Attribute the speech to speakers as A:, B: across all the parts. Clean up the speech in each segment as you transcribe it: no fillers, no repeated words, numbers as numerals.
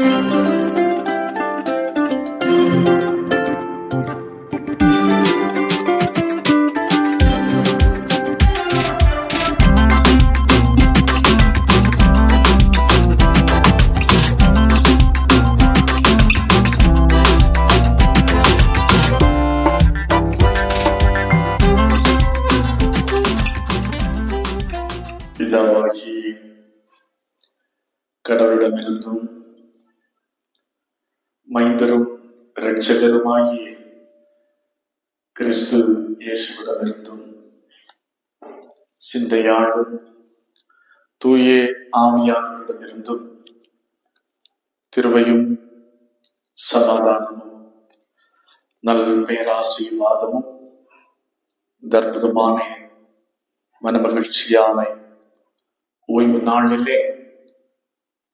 A: பிதாவாகி கடவுளிடமிருந்தும் மைந்தரும் இரட்சகருமாகிய கிறிஸ்து இயேசுவிடமிருந்தும் சிந்தையாளும் தூய ஆவியானவரிடமிருந்தும் கிருபையும் சமாதானமும் நல் பேராசீர்வாதமும் அற்புதமான மனமகிழ்ச்சியான ஓய்வு நாளிலே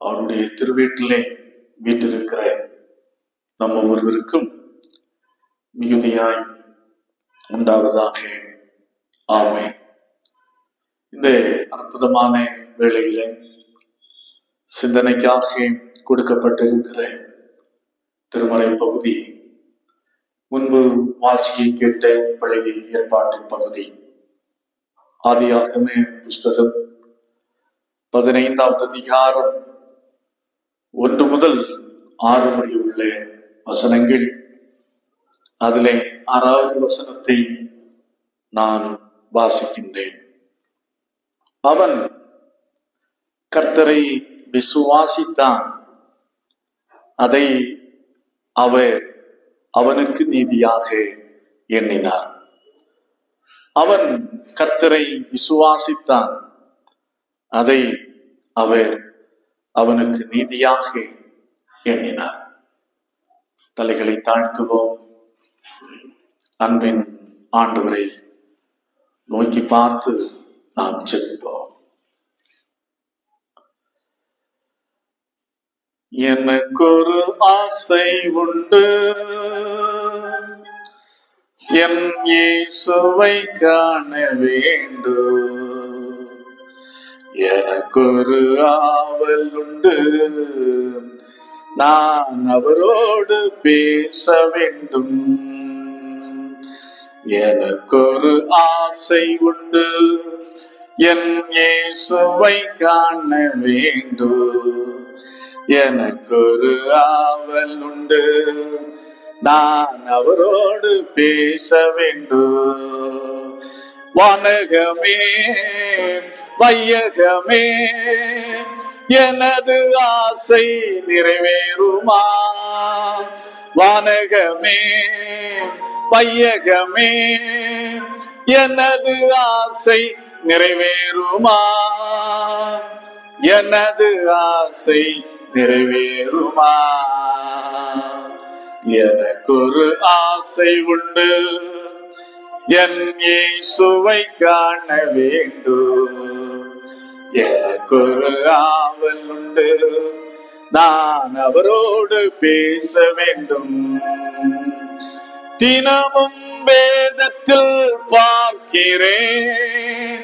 A: அவருடைய திருவீட்டிலே வீட்டிருக்கிற நம்ம ஒருவருக்கும் மிகுதியாய் உண்டாவதாக. ஆமென். இந்த அற்புதமான வேளையிலே சிந்தனைக்காக கொடுக்கப்பட்டிருக்கிற திருமறை பகுதி முன்பு வாசியை கேட்ட பழைய ஏற்பாட்டின் பகுதி ஆதியாகம புஸ்தகம் 15வது அதிகாரம் 1 முதல் 6 வரை உள்ள வசனங்கள். அதிலே 6வது வசனத்தை நான் வாசிக்கின்றேன். அவன் கர்த்தரை விசுவாசித்தான், அதை அவர் அவனுக்கு நீதியாக எண்ணினார். அவன் கர்த்தரை விசுவாசித்தான், அதை அவர் அவனுக்கு நீதியாக எண்ணினார். தலைகளை தாழ்த்துவோம். அன்பின் ஆண்டவரை நோக்கி பார்த்து நாம் ஜெபிப்போம். எனக்கொரு ஆசை உண்டு, என் இயேசுவை காண வேண்டும். எனக்கொரு ஆவல் உண்டு, நான் அவரோடு பேச வேண்டும். எனக்கொரு ஆசை உண்டு, என் இயேசுவை காண வேண்டும். எனக்கொரு ஆவல் உண்டு, நான் அவரோடு பேச வேண்டும். வானகமே வையகமே எனது ஆசை நிறைவேறுமா? வானகமே வையகமே எனது ஆசை நிறைவேறுமா? எனது ஆசை நிறைவேறுமா? எனக்கொரு ஆசை உண்டு, என் இயேசுவை காண வேண்டும். எனக்கொரு ஆவல் உண்டு, நான் அவரோடு பேச வேண்டும். தினமும் வேதத்தில் பார்க்கிறேன்,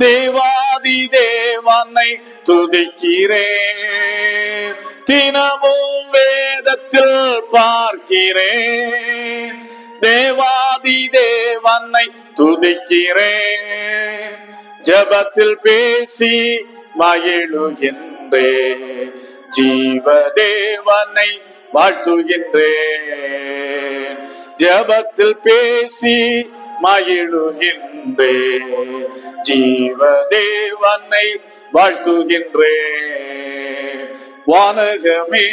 A: தேவாதி தேவனை துதிக்கிறேன். தினமும் வேதத்தில் பார்க்கிறேன், தேவாதி தேவனை துதிக்கிறேன். ஜபத்தில் பேசி மகிழுகின்றேன், ஜீவதேவனை வாழ்த்துகின்றேன். ஜபத்தில் பேசி மகிழுகின்றேன், ஜீவதேவனை வாழ்த்துகின்றேன். வானகமே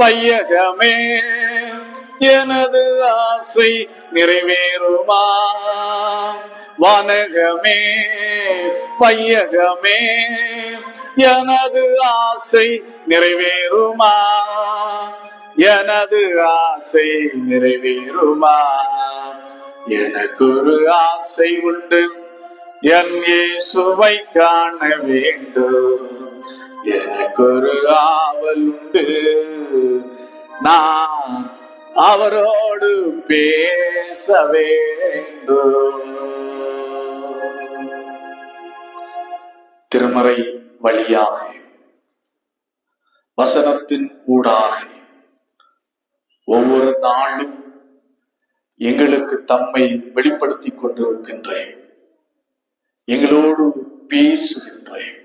A: வையகமே எனது ஆசை நிறைவேறுமா? வானகமே வையகமே எனது ஆசை நிறைவேறுமா? எனது ஆசை நிறைவேறுமா? எனக்கொரு ஆசை உண்டு, என் இயேசுவை காண வேண்டும். எனக்கொரு ஆவல் உண்டு, நான் அவரோடு பேச வேண்டும். திருமறை வழியாக வசனத்தின் ஊடாக ஒவ்வொரு நாளும் எங்களுக்கு தம்மை வெளிப்படுத்தி கொண்டிருக்கின்றேன், எங்களோடு பேசுகின்றேன்.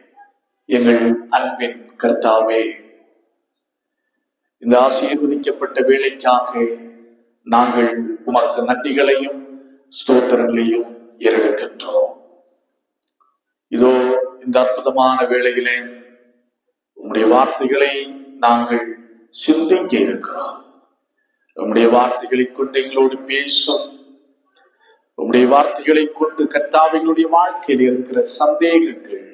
A: எங்கள் அன்பின் கர்த்தாவே, இந்த ஆசீர்வதிக்கப்பட்ட வேலைக்காக நாங்கள் உமக்கு நன்றிகளையும் ஸ்தோத்திரங்களையும் ஏறெடுக்கின்றோம். இதோ இந்த அற்புதமான வேளையிலே உம்முடைய வார்த்தைகளை நாங்கள் சிந்திக்க இருக்கிறோம். உம்முடைய வார்த்தைகளை கொண்டு எங்களோடு பேசும். உம்முடைய வார்த்தைகளை கொண்டு கர்த்தாவினுடைய வாழ்க்கையில் இருக்கிற சந்தேகங்கள்,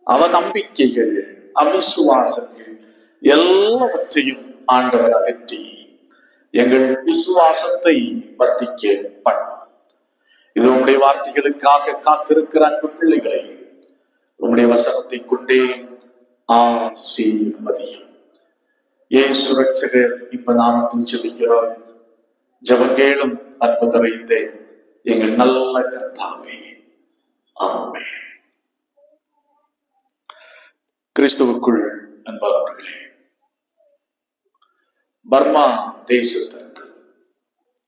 A: அவநம்பிக்கைகள், அவிசுவாசங்கள் எல்லாவற்றையும் ஆண்டவர் அகற்றி எங்கள் விசுவாசத்தை வர்த்திக்க பண்ணும். இது உம்முடைய வார்த்தைகளுக்காக காத்திருக்கிற அன்பு பிள்ளைகளை உம்முடைய வசனத்தை கொண்டே ஆசீர்வதியும். இயேசு ரட்சகர் இப்ப நாமத்தில் ஜெபிக்கிறோம். ஜெபங்கேளும் அற்புதம் வைத்தே எங்கள் நல்ல கர்த்தாவே, ஆமென். கிறிஸ்துவுக்குள் அன்பானவர்களே, பர்மா தேசத்திற்கு,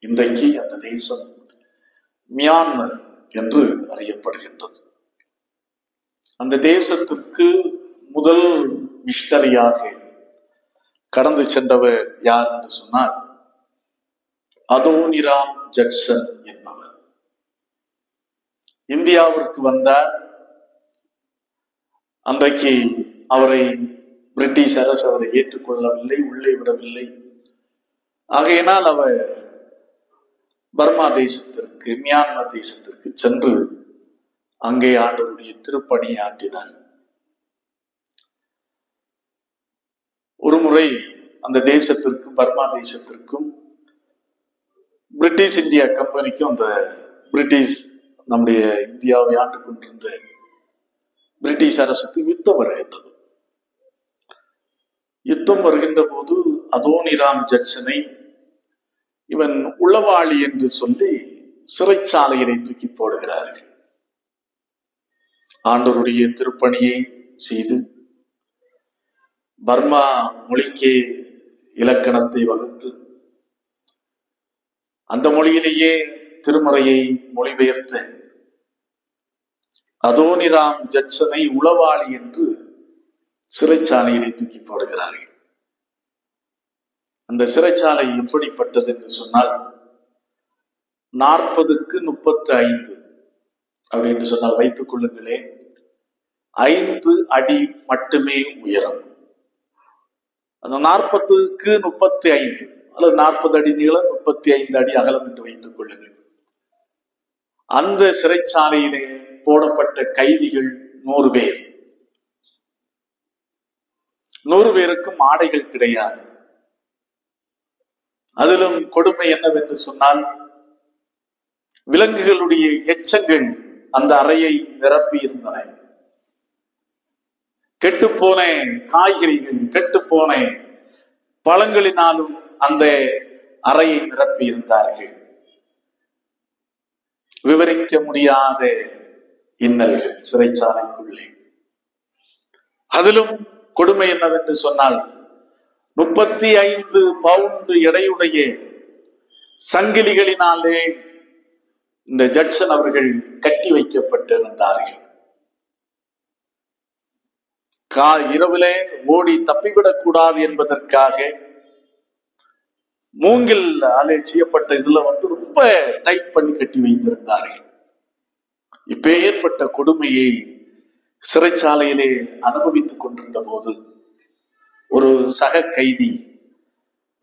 A: இன்றைக்கு அந்த தேசம் மியான்மர் என்று அறியப்படுகின்றது. அந்த தேசத்திற்கு முதல் மிஷனரியாக கடந்து சென்றவர் யார் என்று சொன்னால் அதோனிராம் ஜட்சன் என்பவர். இந்தியாவிற்கு வந்தார். அன்றைக்கு அவரை பிரிட்டிஷ் அரசு அவரை ஏற்றுக்கொள்ளவில்லை, உள்ளே விடவில்லை. ஆகையினால் அவர் பர்மா தேசத்திற்கு, மியான்மர் தேசத்திற்கு சென்று அங்கே ஆண்டவருடைய திருப்பணியை ஆற்றினார். ஒரு முறை அந்த தேசத்திற்கும் பர்மா தேசத்திற்கும் பிரிட்டிஷ் இந்தியா கம்பெனிக்கும் அந்த பிரிட்டிஷ் நம்முடைய இந்தியாவை ஆண்டு கொண்டிருந்த பிரிட்டிஷ் அரசுக்கு யுத்தம் வருகின்றது. யுத்தம் வருகின்ற போது அதோனிராம் ஜட்சனை இவன் உளவாளி என்று சொல்லி சிறைச்சாலையிலே தூக்கி போடுகிறார்கள். ஆண்டவருடைய திருப்பணியை செய்து பர்மா மொழிக்கு இலக்கணத்தை வகுத்து அந்த மொழியிலேயே திருமறையை மொழிபெயர்த்த அதோனிராம் ஜட்சனை உளவாளி என்று சிறைச்சாலையிலே தூக்கி போடுகிறார்கள். அந்த சிறைச்சாலை எப்படிப்பட்டது என்று சொன்னால் 40க்கு 35 அப்படின்னு சொன்னால் வைத்துக் கொள்ளுங்களே, 5 அடி மட்டுமே உயரம். அந்த 40க்கு 35 அல்லது 40 அடி நீளம், 35 அடி அகலம் என்று வைத்துக் கொள்ளுங்கள். அந்த சிறைச்சாலையிலே போடப்பட்ட கைதிகள் 100 பேர். 100 பேருக்கும் ஆடைகள் கிடையாது. அதிலும் கொடுமை என்னவென்று சொன்னால், விலங்குகளுடைய எச்சங்கள் அந்த அறையை நிரப்பி இருந்தன. கெட்டுப்போன காய்கறிகள், கெட்டுப்போன பழங்களினாலும் அந்த அறையை நிரப்பி இருந்தார்கள். விவரிக்க முடியாத இன்னல்கள் சிறைச்சாலைக்குள்ளே. அதிலும் கொடுமை என்னவென்று சொன்னால், 35 பவுண்டு எடையுடைய சங்கிலிகளினாலே இந்த ஜட்சன் அவர்கள் கட்டி வைக்கப்பட்டிருந்தார்கள். இரவிலே ஓடி தப்பிவிடக் கூடாது என்பதற்காக மூங்கில் செய்யப்பட்ட இதுல ரொம்ப டைட் பண்ணி கட்டி வைத்திருந்தார்கள். இப்ப ஏற்பட்ட கொடுமையை சிறைச்சாலையிலே அனுபவித்துக் கொண்டிருந்த போது ஒரு சக கைதி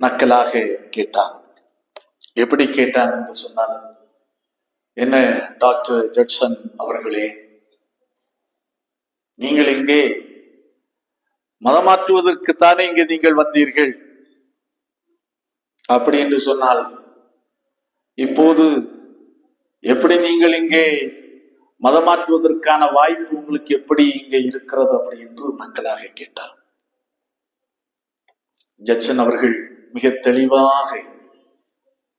A: நக்கலாக கேட்டான். எப்படி கேட்டான் என்று சொன்னால், என்ன டாக்டர் ஜட்சன் அவர்களே, நீங்கள் இங்கே மதமாற்றுவதற்குத்தானே இங்கே நீங்கள் வந்தீர்கள்? அப்படி என்று சொன்னால் இப்போது எப்படி நீங்கள் இங்கே மதமாற்றுவதற்கான வாய்ப்பு உங்களுக்கு எப்படி இங்கே இருக்கிறது அப்படி என்று மக்களாக கேட்டார். ஜட்சன் அவர்கள் மிக தெளிவாக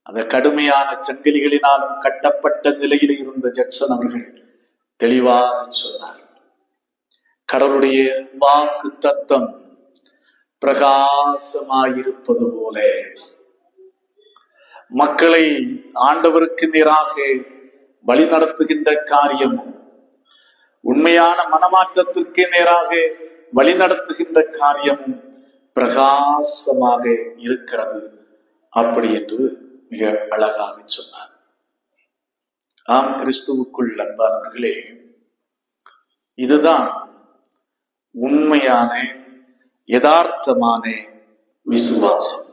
A: அந்த கடுமையான சங்கிலிகளினாலும் கட்டப்பட்ட நிலையில் இருந்த ஜட்சன் அவர்கள் தெளிவாக சொன்னார், கடவுளுடைய வாக்கு தத்தம் பிரகாசமாயிருப்பது போல மக்களை ஆண்டவருக்கு நேராக வழி நடத்துகின்ற காரியமும் உண்மையான மனமாற்றத்திற்கு நேராக வழி நடத்துகின்ற காரியமும் பிரகாசமாக இருக்கிறது அப்படி என்று மிக அழகாக சொன்னார். ஆம், கிறிஸ்துவுக்குள் அன்பானவர்களே, இதுதான் உண்மையான யதார்த்தமான விசுவாசம்.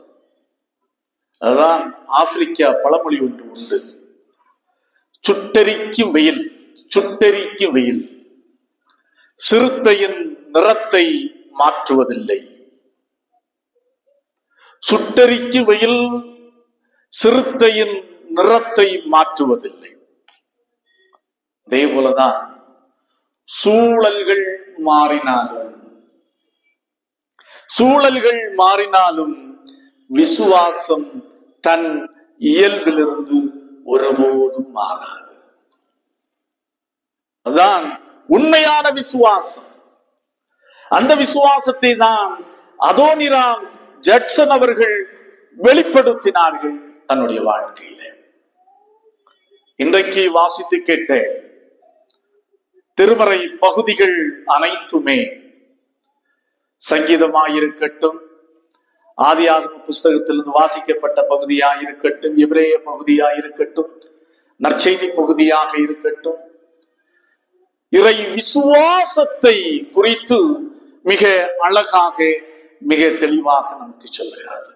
A: அதுதான் ஆப்பிரிக்கா பழமொழி ஒன்று உண்டு, சுட்டெரிக்கும் வெயில், சுட்டெரிக்கும் வெயில் சிறுத்தையின் நிறத்தை மாற்றுவதில்லை. சுட்டெரிக்கும் வெயில் சிறுத்தையின் நிறத்தை மாற்றுவதில்லை. அதே போலதான் சூழல்கள் மாறினாலும் விசுவாசம் தன் இயல்பிலிருந்து ஒருபோதும் மாறாது. அதான் உண்மையான விசுவாசம். அந்த விசுவாசத்தை தான் அதோனிராம் ஜட்சன் அவர்கள் வெளிப்படுத்தினார்கள் தன்னுடைய வாழ்க்கையில. இன்றைக்கு வாசித்து கேட்ட திருமறை பகுதிகள் அனைத்துமே சங்கீதமாயிருக்கட்டும், ஆதியாகம புஸ்தகத்திலிருந்து வாசிக்கப்பட்ட பகுதியாயிருக்கட்டும், எபிரேய பகுதியாயிருக்கட்டும், நற்செய்தி பகுதியாக இருக்கட்டும், இறை விசுவாசத்தை குறித்து மிக அழகாக மிக தெளிவாக நமக்கு சொல்லுகிறது.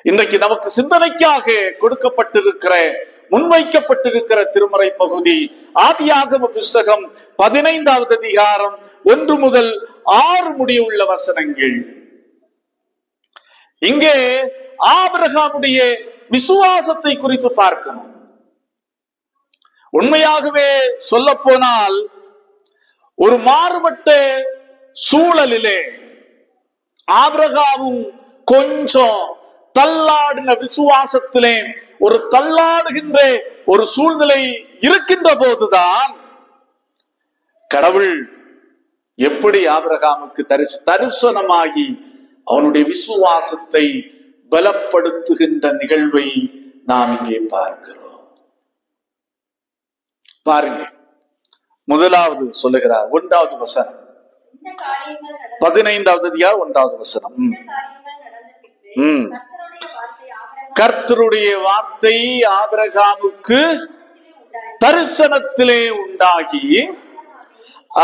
A: இன்றைக்கு நமக்கு சிந்தனைக்காக கொடுக்கப்பட்டிருக்கிற முன்வைக்கப்பட்டிருக்கிற திருமறை பகுதி ஆதியாகம புஸ்தகம் 15வது அதிகாரம் 1 முதல் 6 முடியுள்ள வசனங்கள். இங்கே ஆபிரகாமுடைய விசுவாசத்தை குறித்து பார்க்கணும். உண்மையாகவே சொல்ல போனால் ஒரு மாறுபட்ட சூழலிலே ஆபிரகாமும் கொஞ்சம் தள்ளாடின விசுவாசத்திலே ஒரு தள்ளாடுகின்ற ஒரு சூழ்நிலை இருக்கின்ற போதுதான் கடவுள் எப்படி ஆபிரகாமுக்கு தரிசனமாகி அவனுடைய விசுவாசத்தை பலப்படுத்துகின்ற நிகழ்வை நாம் இங்கே பார்க்கிறோம். பாருங்க, முதலாவது சொல்லுகிறார் 1வது வசனம், 15வது அதிகாரம் 1வது வசனம். கர்த்தருடைய வார்த்தை ஆபிரகாமுக்கு தரிசனத்திலே உண்டாகி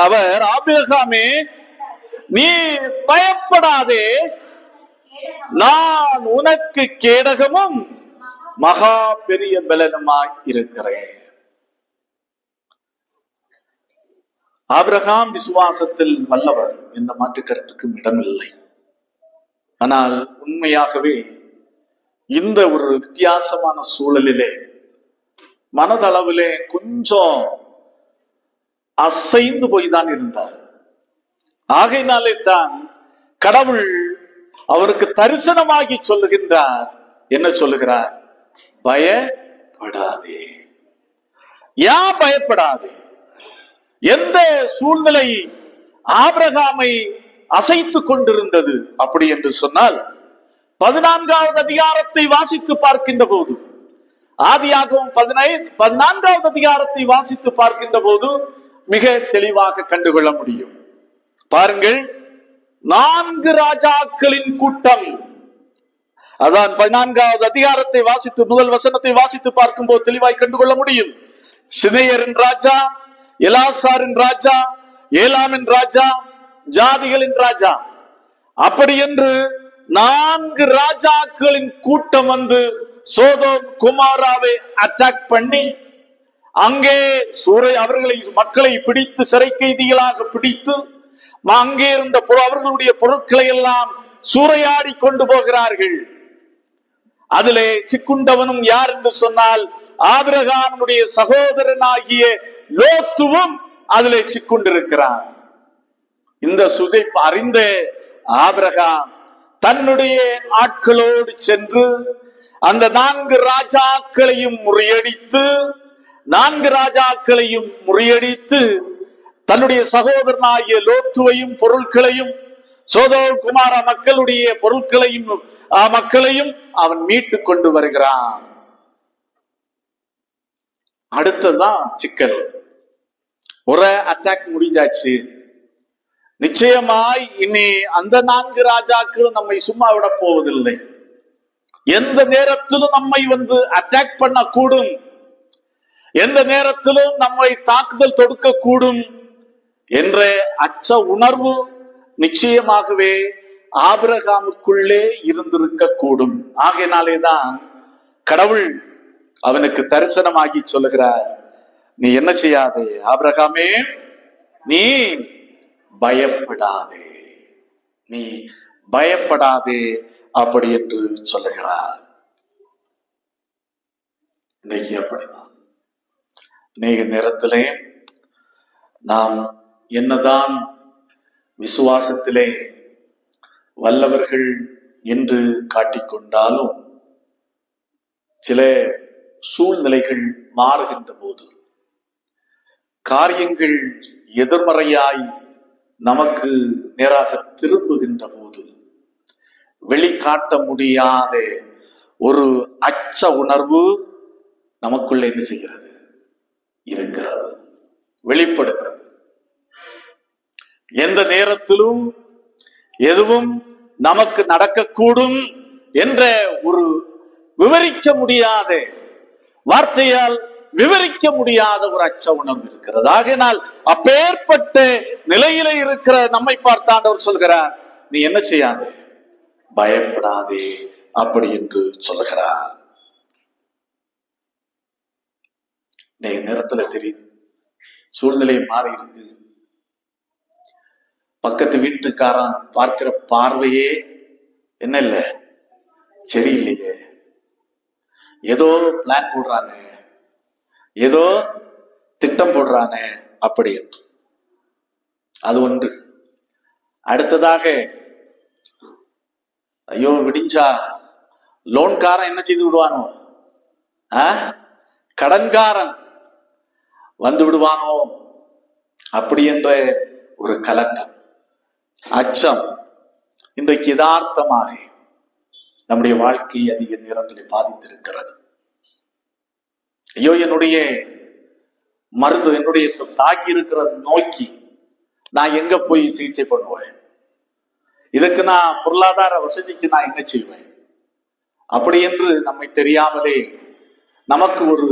A: அவர், ஆபிரகாமே நீ பயப்படாதே, நான் உனக்கு கேடகமும் மகா பெரிய பலனுமாய் இருக்கிறேன். ஆபிரகாம் விசுவாசத்தில் வல்லவர், எந்த மாற்று கருத்துக்கும் இடமில்லை. ஆனால் உண்மையாகவே இந்த ஒரு வித்தியாசமான சூழலிலே மனதளவிலே கொஞ்சம் அசைந்து போய்தான் இருந்தார். ஆகையினாலே தான் கடவுள் அவருக்கு தரிசனமாகி சொல்லுகின்றார். என்ன சொல்லுகிறார்? பயப்படாதே. ஏன் பயப்படாதே? எந்த சூழ்நிலை ஆபிரகாமை அசைத்து கொண்டிருந்தது அப்படி என்று சொன்னால், 14வது அதிகாரத்தை வாசித்து பார்க்கின்ற போது, ஆதியாகமம் 14வது அதிகாரத்தை வாசித்து பார்க்கின்ற போது மிக தெளிவாக கண்டுகொள்ள முடியும். பாருங்கள், 4 ராஜாக்களின் கூட்டம். அதான் 14வது அதிகாரத்தை வாசித்து முதல் வசனத்தை வாசித்து பார்க்கும் போது தெளிவாய் கண்டுகொள்ள முடியும். சினேயரின் ராஜா, எலாசாரின் ராஜா, ஏலாமின் ராஜா, ஜாதிகளின் ராஜா, அப்படி என்று 4 ராஜாக்களின் கூட்டம் வந்து சோதோம் குமாராவை அட்டாக் பண்ணி அங்கே அவர்களை மக்களை பிடித்து சிறை கைதிகளாக பிடித்து அங்கே இருந்த அவர்களுடைய பொருட்களை எல்லாம் சூறையாடி கொண்டு போகிறார்கள். அதிலே சிக்குண்டவனும் யார் என்று சொன்னால் ஆபிரகாமுடைய சகோதரனாகிய லோத்துவும் அதிலே சிக்குண்டிருக்கிறார். இந்த சுதை அறிந்த ஆபிரகாம் தன்னுடைய ஆட்களோடு சென்று அந்த 4 ராஜாக்களையும் முறியடித்து தன்னுடைய சகோதரனாகிய லோத்துவையும் பொருட்களையும் சோதோம் குமார மக்களுடைய பொருட்களையும் மக்களையும் அவன் மீட்டு கொண்டு வருகிறான். அடுத்ததுதான் சிக்கல். ஒரு அட்டாக் முடிஞ்சாச்சு. நிச்சயமாய் இனி அந்த 4 ராஜாக்களும் நம்மை சும்மா விட போவதில்லை. எந்த நேரத்திலும் நம்மை அட்டாக் பண்ண கூடும், எந்த நேரத்திலும் நம்மை தாக்குதல் தொடுக்க கூடும் என்ற அச்ச உணர்வு நிச்சயமாகவே ஆபிரகாமுக்குள்ளே இருந்திருக்க கூடும். ஆகையினாலேதான் கடவுள் அவனுக்கு தரிசனமாகி சொல்லுகிறார், நீ என்ன செய்யாதே ஆபிரகாமே, நீ பயப்படாதே, நீ பயப்படாதே அப்படி என்று சொல்லுகிறார். இன்னைக்கு அப்படிதான் அநேக நேரத்திலே நாம் என்னதான் விசுவாசத்திலே வல்லவர்கள் என்று காட்டிக்கொண்டாலும் சில சூழ்நிலைகள் மாறுகின்ற போது, காரியங்கள் எதிர்மறையாய் நமக்கு நேராக திரும்புகின்ற போது வெளிக்காட்ட முடியாத ஒரு அச்ச உணர்வு நமக்குள்ள என்ன செய்கிறது? இருக்கிறது, வெளிப்படுகிறது. எந்த நேரத்திலும் எதுவும் நமக்கு நடக்கக்கூடும் என்ற ஒரு விவரிக்க முடியாத, வார்த்தையால் விவரிக்க முடியாத ஒரு அச்ச உணர்வு இருக்கிறது. ஆகையினால் அப்பேற்பட்ட நிலையில இருக்கிற நம்மை பார்த்து ஆண்டவர் சொல்கிறார், நீ என்ன செய்யாதே, பயப்படாதே அப்படி என்று சொல்லுகிறார். நேரத்துல தெரியுது, சூழ்நிலை மாறி இருக்கு. பக்கத்து வீட்டுக்காரன் பார்க்கிற பார்வையே என்ன இல்ல, சரியில்லையே, ஏதோ பிளான் போடுறானே, ஏதோ திட்டம் போடுறானே அப்படி என்று. அது ஒன்று. அடுத்ததாக, ஐயோ விடிஞ்சா லோன்காரன் என்ன செய்து விடுவானோ, கடன்காரன் வந்து விடுவானோ அப்படி என்ற ஒரு கலக்கம், அச்சம் இன்றைக்கு யதார்த்தமாக நம்முடைய வாழ்க்கையை அதிக நேரத்தில் பாதித்திருக்கிறது. ஐயோ என்னுடைய என்னுடைய தாக்கி இருக்கிற நோக்கி நான் எங்க போய் சிகிச்சை பண்ணுவேன், இதுக்கு நான் பொருளாதார வசதிக்கு நான் என்ன செய்வேன் அப்படி என்று நம்மை தெரியாமலே நமக்கு ஒரு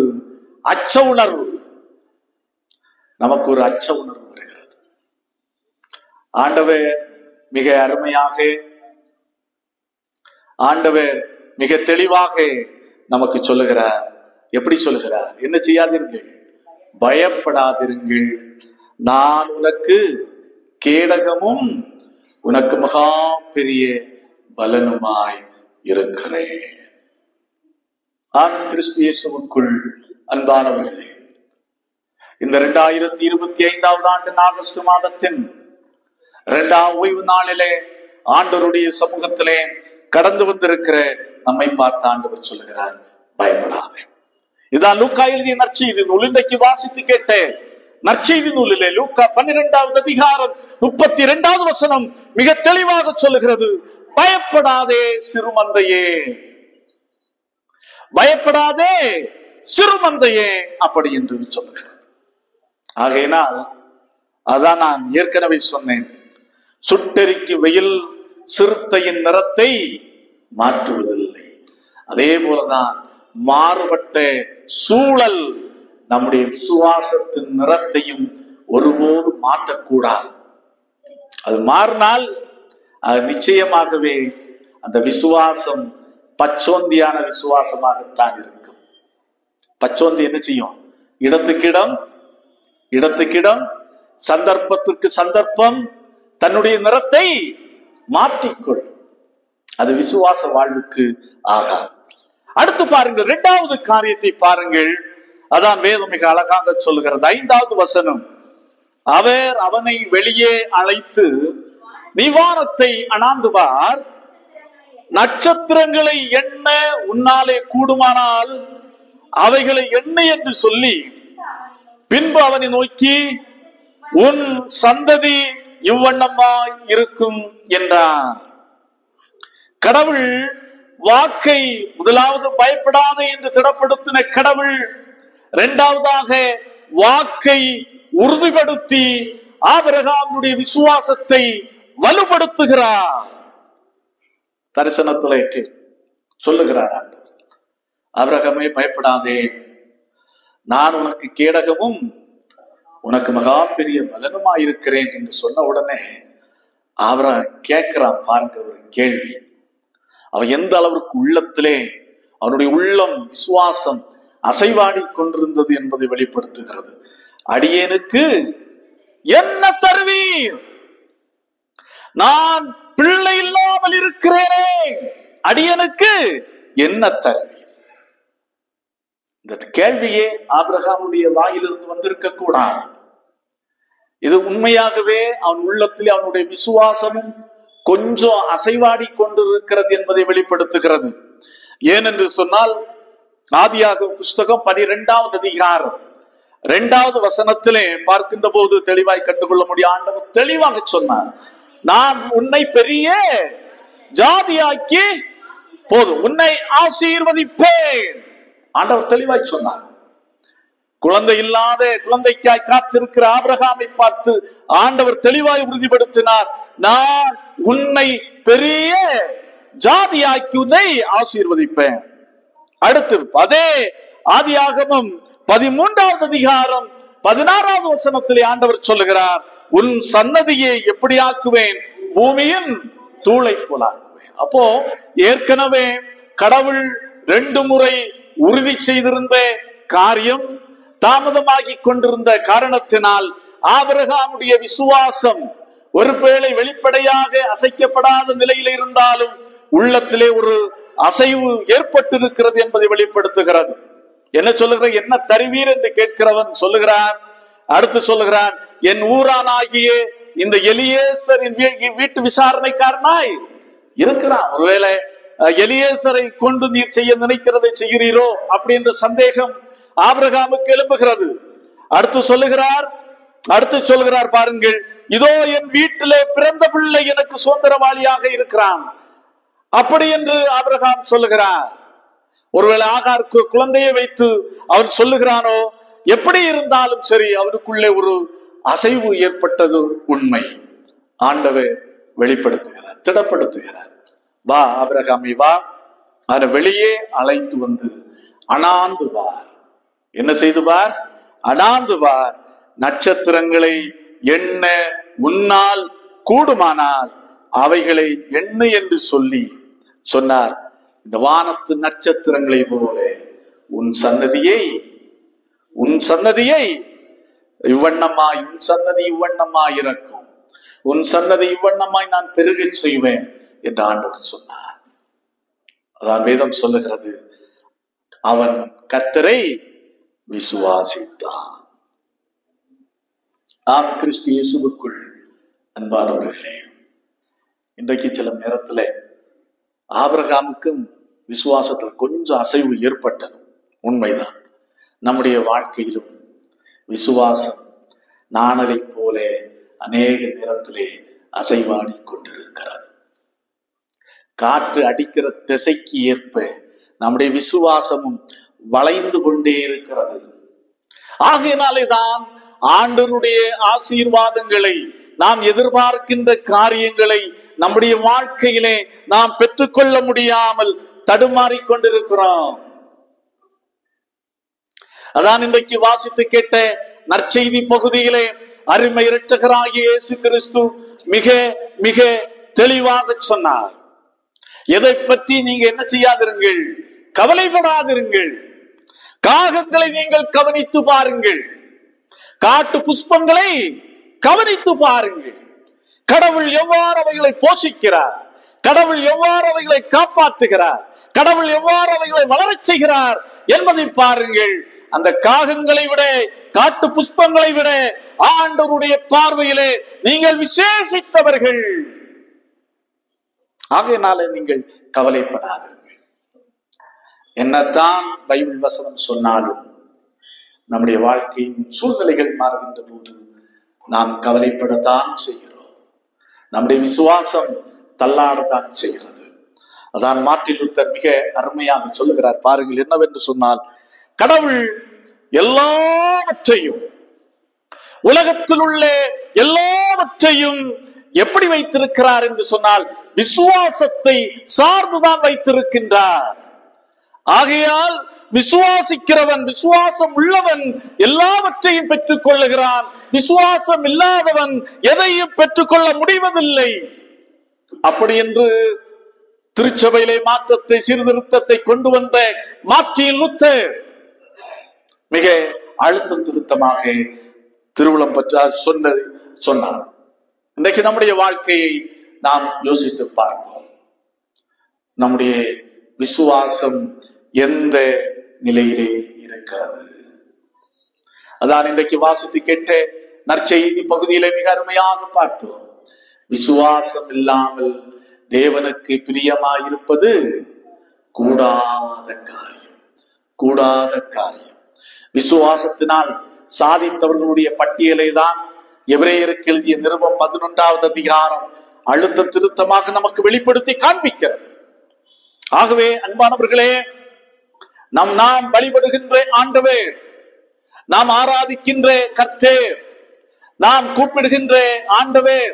A: அச்ச உணர்வு வருகிறது. ஆண்டவர் மிக அருமையாக, ஆண்டவர் மிக தெளிவாக நமக்கு சொல்லுகிறார். எப்படி சொல்லுகிறார்? என்ன செய்யாதீர்கள், பயப்படாதிருங்கள், நான் உனக்கு கேடகமும் உனக்கு மகா பெரிய பலனுமாய் இருக்கிறேன். கிறிஸ்து இயேசுவுக்குள் அன்பானவர்களே, இந்த 2025 ஆண்டு ஆகஸ்ட் மாதத்தின் 2ஆம் ஓய்வு நாளிலே ஆண்டவருடைய சமூகத்திலே கடந்து வந்திருக்கிற நம்மை பார்த்து ஆண்டவர் சொல்லுகிறார், பயப்படாதே. இதான் லூக்கா எழுதிய நற்செய்தி நூல். இன்றைக்கு வாசித்து கேட்ட நற்செய்தி நூலிலே லூக்கா 12வது அதிகாரம் 32வது வசனம் மிக தெளிவாக சொல்லுகிறது, பயப்படாதே சிறுமந்தையே, பயப்படாதே சிறுமந்தையே அப்படி என்று சொல்லுகிறது. ஆகையினால் அதான் நான் ஏற்கனவே சொன்னேன், சுட்டெரிக்கு வெயில் சிறுத்தையின் நிறத்தை மாற்றுவதில்லை. அதே போலதான் மாறுபட்ட சூழல் நம்முடைய விசுவாசத்தின் நிறத்தையும் ஒருபோது மாற்றக்கூடாது. அது மாறினால் அது நிச்சயமாகவே அந்த விசுவாசம் பச்சோந்தியான விசுவாசமாகத்தான் இருக்கும். பச்சோந்தி என்ன செய்யும்? இடத்துக்கிடம் சந்தர்ப்பத்திற்கு சந்தர்ப்பம் தன்னுடைய நிறத்தை மாற்றிக்கொள். அது விசுவாச வாழ்வுக்கு ஆகாது. அடுத்து பாருங்கள், 2வது காரியத்தை பாருங்கள். அதான் வேதம் மிக அழகாக சொல்லுகிறது. 5வது வசனம், அவர் அவனை வெளியே அழைத்து நீ வானத்தை அண்ணாந்து பார், நட்சத்திரங்களை எண்ண உன்னாலே கூடுமானால் அவைகளை எண்ண என்று சொல்லி பின்பு அவனை நோக்கி உன் சந்ததி இவ்வண்ணமாய் இருக்கும் என்றார். கடவுள் வாக்கை முதலாவது பயப்படாதே என்று திடப்படுத்தின கடவுள் இரண்டாவதாக வாக்கை உறுதிப்படுத்தி ஆபிரகாமுடைய விசுவாசத்தை வலுப்படுத்துகிறார். தரிசனத்திலே சொல்லுகிறார், ஆபிரகாமே பயப்படாதே, நான் உனக்கு கேடகமும் உனக்கு மகா பெரிய பலனுமாயிருக்கிறேன் என்று சொன்ன உடனே ஆபிரகாம் கேட்கிறான். பாருங்க ஒரு கேள்வி. அவன் எந்த அளவிற்கு உள்ளத்திலே அவனுடைய உள்ளம் விசுவாசம் அசைவாடி கொண்டிருந்தது என்பதை வெளிப்படுத்துகிறது. அடியேனுக்கு என்ன தருவீர்? நான் பிள்ளை இல்லாமல் இருக்கிறேனே, அடியனுக்கு என்ன தருவீர்? இந்த கேள்வியே ஆபிரகாமுடைய வாயிலிருந்து வந்திருக்க கூடாது. இது உண்மையாகவே அவன் உள்ளத்திலே அவனுடைய விசுவாசமும் கொஞ்சம் அசைவாடி கொண்டிருக்கிறது என்பதை வெளிப்படுத்துகிறது. ஏனென்று சொன்னால் ஆதியாகம புஸ்தகம் 12வது அதிகாரம் 2வது வசனத்திலே பார்க்கின்ற போது தெளிவாய் கண்டுகொள்ள முடியும். ஆண்டவர் தெளிவாக சொன்னார், நான் உன்னை பெரிய ஜாதியாக்கி போதும் உன்னை ஆசீர்வதிப்பேன். ஆண்டவர் தெளிவாய் சொன்னார். குழந்தை இல்லாத குழந்தைக்காய் காத்திருக்கிற ஆபிரகாமை பார்த்து ஆண்டவர் தெளிவாய் உறுதிப்படுத்தினார், நான் உன்னை பெரிய ஜாதியாக்கி உன்னை ஆசீர்வதிப்பேன். அடுத்து அதே ஆதியாகமம் 13வது அதிகாரம் 16வது வசனத்திலே ஆண்டவர் சொல்லுகிறார், உன் சன்னதியை எப்படி ஆக்குவேன்? பூமியின் தூளை போலாக்குவேன். அப்போ ஏற்கனவே கடவுள் 2 முறை உறுதி செய்திருந்த காரியம் தாமதமாகி கொண்டிருந்த காரணத்தினால் ஆபிரகாமுடைய விசுவாசம் ஒருவேளை வெளிப்படையாக அசைக்கப்படாத நிலையில் இருந்தாலும் உள்ளத்திலே ஒரு அசைவு ஏற்பட்டிருக்கிறது என்பதை வெளிப்படுத்துகிறது. என்ன சொல்லுகிற? என்ன தருவீர் என்று கேட்கிறவன் சொல்லுகிறான். அடுத்து சொல்லுகிறான், என் ஊரானாகிய இந்த எலியேசரின் வீட்டு விசாரணைக்காரனாய் இருக்கிறான். ஒருவேளை எலியேசரை கொண்டு நீர் செய்ய நினைக்கிறதை செய்கிறீரோ அப்படி என்ற சந்தேகம் ஆபிரகாமுக்கு எழும்புகிறது. அடுத்து சொல்லுகிறார் பாருங்கள், இதோ என் வீட்டிலே பிறந்த பிள்ளை எனக்கு சுதந்திரவாளியாக இருக்கிறான். அப்படி என்று ஆபிரகாம் சொல்லுகிறார். ஒருவேளை ஆகாருக்கு குழந்தையை வைத்து அவன் சொல்லுகிறானோ, எப்படி இருந்தாலும் சரி அவனுக்குள்ளே ஒரு அசைவு ஏற்பட்டது உண்மை. ஆண்டவர் வெளிப்படுத்துகிறார், திடப்படுத்துகிறார். வா ஆபிரகாமை வா, அவனை வெளியே அழைத்து வந்து அனாந்து வார். என்ன செய்து வார்? அனாந்து வார். நட்சத்திரங்களை எண்ண உன்னால் கூடுமானால் அவைகளை எண்ணு என்று சொல்லி சொன்னார். இந்த வானத்து நட்சத்திரங்களை போல உன் சன்னதியை இவ்வண்ணமாய், உன் சன்னதி இவ்வண்ணமாய் இருக்கும், உன் சன்னதி இவ்வண்ணமாய் நான் பெருகச் செய்வேன் என்று ஆண்டவர் சொன்னார். அதான் வேதம் சொல்லுகிறது, அவன் கர்த்தரை விசுவாசித்தான். ஆம், கிறிஸ்து இயேசுவுக்குள் அன்பானவர்களே, இன்றைக்கு சில நேரத்தில் ஆபிரகாமுக்கும் விசுவாசத்தில் கொஞ்சம் அசைவு ஏற்பட்டது உண்மைதான். நம்முடைய வாழ்க்கையிலும் விசுவாசம் நாணலை போல அநேக நேரத்திலே அசைவாடி கொண்டிருக்கிறது. காற்று அடிக்கிற திசைக்கு ஏற்ப நம்முடைய விசுவாசமும் வளைந்து கொண்டே இருக்கிறது. ஆகையினாலே தான் ஆண்டவருடைய ஆசீர்வாதங்களை, நாம் எதிர்பார்க்கின்ற காரியங்களை நம்முடைய வாழ்க்கையிலே நாம் பெற்றுக்கொள்ள முடியாமல் தடுமாறிக் கொண்டிருக்கிறோம். அதான் இன்றைக்கு வாசித்து கேட்ட நற்செய்தி பகுதியிலே அருமை இரட்சகராகிய இயேசு கிறிஸ்து மிக மிக தெளிவாக சொன்னார். எதை பற்றி நீங்க என்ன செய்யாதிருங்கள், கவலைப்படாதிருங்கள். காகங்களை நீங்கள் கவனித்து பாருங்கள், காட்டு புஷ்பங்களை கவனித்து பாருங்கள். கடவுள் எவ்வாறு அவைகளை போஷிக்கிறார், கடவுள் எவ்வாறு அவைகளை காப்பாற்றுகிறார், கடவுள் எவ்வாறு அவைகளை வளரச் செய்கிறார் என்பதை பாருங்கள். அந்த காகங்களை விட, காட்டு புஷ்பங்களை விட ஆண்டவருடைய பார்வையிலே நீங்கள் விசேஷித்தவர்கள். ஆகையினாலே நீங்கள் கவலைப்படாதீர்கள். என்னத்தான் பைபிள் வசனம் சொன்னாலும் நம்முடைய வாழ்க்கையின் சூழ்நிலைகள் மாறுகின்ற போது நாம் கவலைப்படத்தான் செய்கிறோம். நம்முடைய விசுவாசம் தள்ளாடத்தான் செய்கிறது. அதான் மார்ட்டின் லூத்தர் மிக அருமையாக சொல்லுகிறார். பாருங்கள், என்னவென்று சொன்னால், கடவுள் எல்லாவற்றையும், உலகத்தில் உள்ள எல்லாவற்றையும் எப்படி வைத்திருக்கிறார் என்று சொன்னால் விசுவாசத்தை சார்ந்துதான் வைத்திருக்கின்றார். ஆகையால் விசுவாசிக்கிறவன், விசுவாசம் உள்ளவன் எல்லாவற்றையும் பெற்றுக் கொள்ளுகிறான். விசுவாசம் இல்லாதவன் எதையும் பெற்றுக்கொள்ள முடிவதில்லை. அப்படி என்று திருச்சபையிலே மாற்றத்தை, சீர்திருத்தத்தை கொண்டு வந்த மார்ட்டின் லூத்தர் மிக அழுத்தம் திருத்தமாக திருவுளம் பற்றி சொன்னார். இன்றைக்கு நம்முடைய வாழ்க்கையை நாம் யோசித்து பார்ப்போம். நம்முடைய விசுவாசம் எந்த நிலையிலே இருக்கிறது? அதான் இன்றைக்கு வாசித்து கேட்ட நற்செய்தி பகுதியிலே மிக அருமையாக பார்த்தோம். விசுவாசம் இல்லாமல் தேவனுக்கு பிரியமாயிருப்பது கூடாத காரியம், கூடாத காரியம். விசுவாசத்தினால் சாதித்தவர்களுடைய பட்டியலை தான் எபிரேயருக்கு எழுதிய நிருபம் 11வது அதிகாரம் அழுத்த திருத்தமாக நமக்கு வெளிப்படுத்தி காண்பிக்கிறது. ஆகவே அன்பானவர்களே, நாம் வழிபடுகின்ற ஆண்டவர், நாம் ஆராதிக்கின்ற கர்த்தர், நாம் கூப்பிடுகின்ற ஆண்டவர்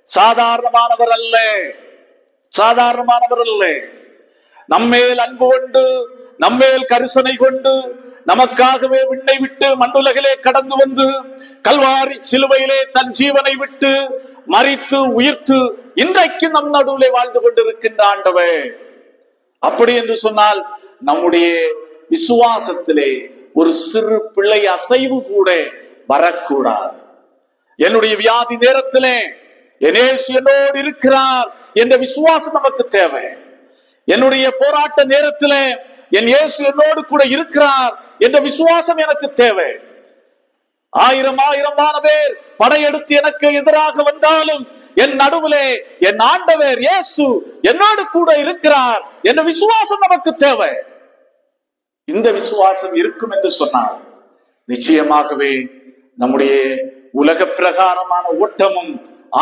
A: சாதாரணமானவர் அல்ல, சாதாரணமானவர் அல்ல. நம்மேல் அன்பு கொண்டு, நம்மேல் கரிசனை கொண்டு, நமக்காகவே விண்ணை விட்டு மண்ணுலகிலே கடந்து வந்து கல்வாரி சிலுவையிலே தன் ஜீவனை விட்டு மரித்து உயிர்த்து இன்றைக்கு நம் நடுவிலே வாழ்ந்து கொண்டிருக்கின்ற ஆண்டவர். அப்படி என்று சொன்னால் நம்முடைய விசுவாசத்திலே ஒரு சிறு பிள்ளை அசைவு கூட வரக்கூடாது. என்னுடைய வியாதி நேரத்திலே என் இயேசு என்னோடு இருக்கிறார் என்ற விசுவாசம் நமக்கு தேவை. என்னுடைய போராட்ட நேரத்திலே என் இயேசு என்னோடு கூட இருக்கிறார் என்ற விசுவாசம் எனக்கு தேவை. ஆயிரம் பேர் படையெடுத்து எனக்கு எதிராக வந்தாலும் என் நடுவிலே என் ஆண்டவர் இயேசு என்னோடு கூட இருக்கிறார் என்ற விசுவாசம் நமக்கு தேவை. இந்த விசுவாசம் இருக்கும் என்று சொன்னால் நிச்சயமாகவே நம்முடைய உலக பிரகாரமான ஓட்டமும்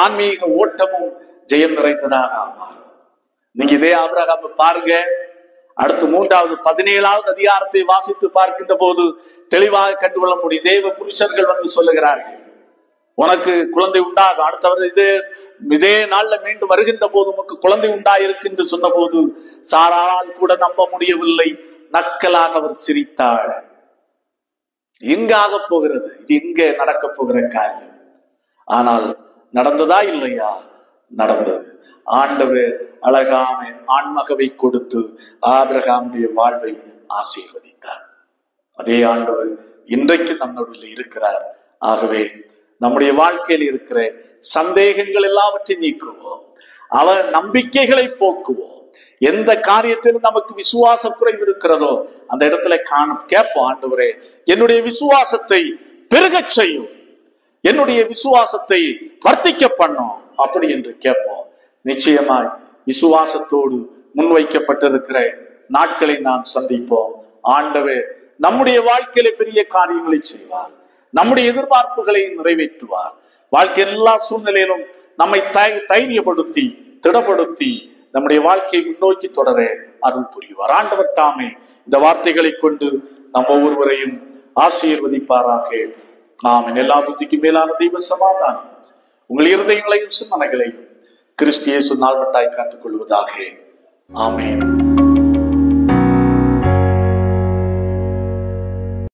A: ஆன்மீக ஓட்டமும் ஜெயம் நிறைந்ததாக மாறும். நீங்க இதே ஆபிரகாமை பாருங்க. அடுத்து 3வது 17வது அதிகாரத்தை வாசித்து பார்க்கின்ற போது தெளிவாக கண்டுகொள்ள முடியும். தேவ புருஷர்கள் வந்து சொல்லுகிறார்கள், உனக்கு குழந்தை உண்டாகும், அடுத்தவர் இதே நாள்ல மீண்டும் வருகின்ற போது உனக்கு குழந்தை உண்டாயிருக்கு என்று சொன்ன போது சாரால் கூட நம்ப முடியவில்லை. நக்கலாக அவர் சிரித்தாள். எங்காக போகிறது இது? எங்க நடக்க போகிற காரியம்? ஆனால் நடந்ததா இல்லையா? நடந்தது. ஆண்டவர் அழகான ஆண்மகவை கொடுத்து ஆபிரகாமுடைய வாழ்வை ஆசீர்வதித்தார். அதே ஆண்டவர் இன்றைக்கு நம்முடைய இருக்கிறார். ஆகவே நம்முடைய வாழ்க்கையில் இருக்கிற சந்தேகங்கள் எல்லாவற்றையும் நீக்குவோம். அவர் நம்பிக்கைகளை போக்குவோம். எந்த காரியத்திலும் நமக்கு விசுவாச குறைவு இருக்கிறதோ அந்த இடத்துல கேட்போம், ஆண்டவரே என்னுடைய விசுவாசத்தை பெருகச் செய்யும், என்னுடைய விசுவாசத்தை வர்த்திக்க பண்ணும் அப்படி என்று கேட்போம். நிச்சயமாய் விசுவாசத்தோடு முன்வைக்கப்பட்டிருக்கிற நாட்களை நாம் சந்திப்போம். ஆண்டவர் நம்முடைய வாழ்க்கையில பெரிய காரியங்களை செய்வார், நம்முடைய எதிர்பார்ப்புகளை நிறைவேற்றுவார். வாழ்க்கை எல்லா சூழ்நிலையிலும் நம்மை தைரியப்படுத்தி திடப்படுத்தி நம்முடைய வாழ்க்கையை முன்னோக்கி தொடர அருள் புரிவார். ஆண்டவர் தாமே இந்த வார்த்தைகளை கொண்டு நம் ஒவ்வொருவரையும் ஆசீர்வதிப்பாராக. ஆமென். எல்லா புத்திக்கு மேலான தெய்வ சமாதானம் உங்கள் இருதயங்களையும் சிந்தனைகளையும் கிறிஸ்து இயேசு நாள்வட்டாய் காத்துக் கொள்வதாக. ஆமென்.